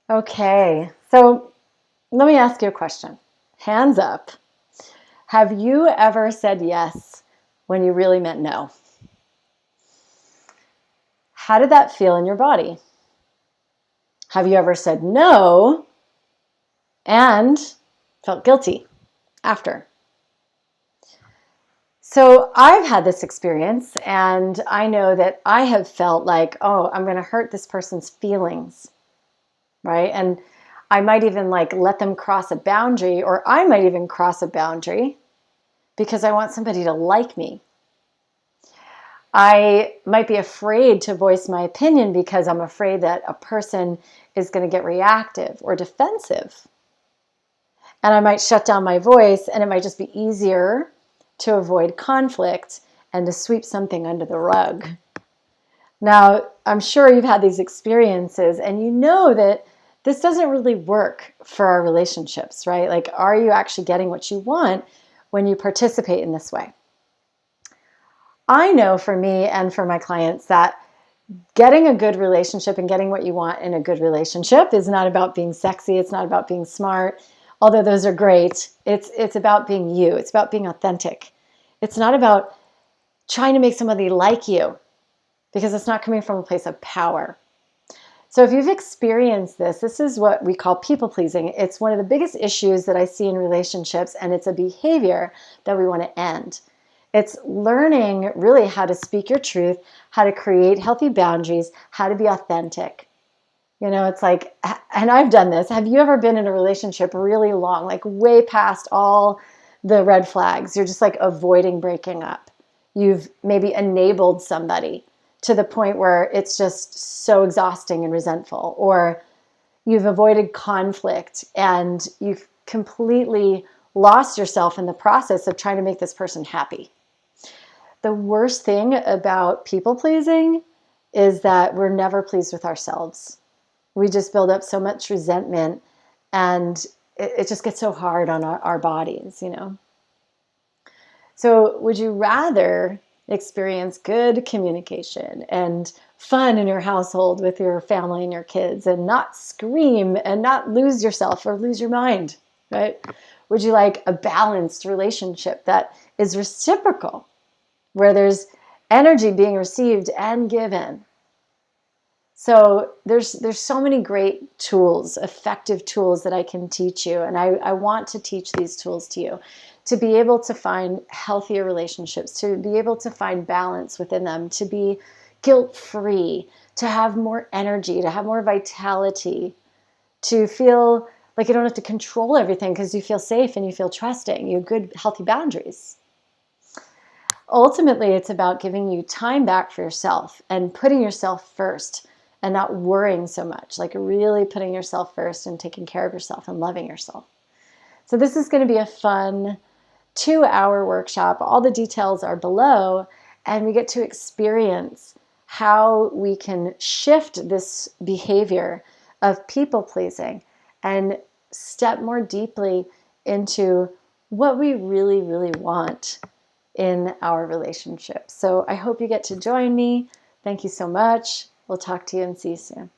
Okay, so let me ask you a question. Hands up. Have you ever said yes when you really meant no? How did that feel in your body? Have you ever said no and felt guilty after? So I've had this experience, and I know that I have felt like, oh, I'm going to hurt this person's feelings, right? And I might even like let them cross a boundary, or I might even cross a boundary because I want somebody to like me. I might be afraid to voice my opinion because I'm afraid that a person is going to get reactive or defensive. And I might shut down my voice, and it might just be easier to avoid conflict and to sweep something under the rug. Now, I'm sure you've had these experiences, and you know that this doesn't really work for our relationships, right? Like, are you actually getting what you want when you participate in this way? I know for me and for my clients that getting a good relationship and getting what you want in a good relationship is not about being sexy. It's not about being smart, although those are great. It's about being you. It's about being authentic. It's not about trying to make somebody like you, because it's not coming from a place of power. So if you've experienced this, this is what we call people pleasing. It's one of the biggest issues that I see in relationships, and it's a behavior that we want to end. It's learning really how to speak your truth, how to create healthy boundaries, how to be authentic. You know, it's like, and I've done this. Have you ever been in a relationship really long, like way past all the red flags? You're just like avoiding breaking up. You've maybe enabled somebody to the point where it's just so exhausting and resentful, or you've avoided conflict and you've completely lost yourself in the process of trying to make this person happy. The worst thing about people pleasing is that we're never pleased with ourselves. We just build up so much resentment, and it just gets so hard on our bodies, you know? So would you rather experience good communication and fun in your household with your family and your kids, and not scream and not lose yourself or lose your mind, right? Would you like a balanced relationship that is reciprocal, where there's energy being received and given? So there's so many great tools, effective tools that I can teach you. And I want to teach these tools to you to be able to find healthier relationships, to be able to find balance within them, to be guilt-free, to have more energy, to have more vitality, to feel like you don't have to control everything because you feel safe and you feel trusting. You have good, healthy boundaries. Ultimately, it's about giving you time back for yourself and putting yourself first and not worrying so much, like really putting yourself first and taking care of yourself and loving yourself. So this is going to be a fun 2-hour workshop. All the details are below, and we get to experience how we can shift this behavior of people pleasing and step more deeply into what we really, really want in our relationship. So I hope you get to join me. Thank you so much. We'll talk to you and see you soon.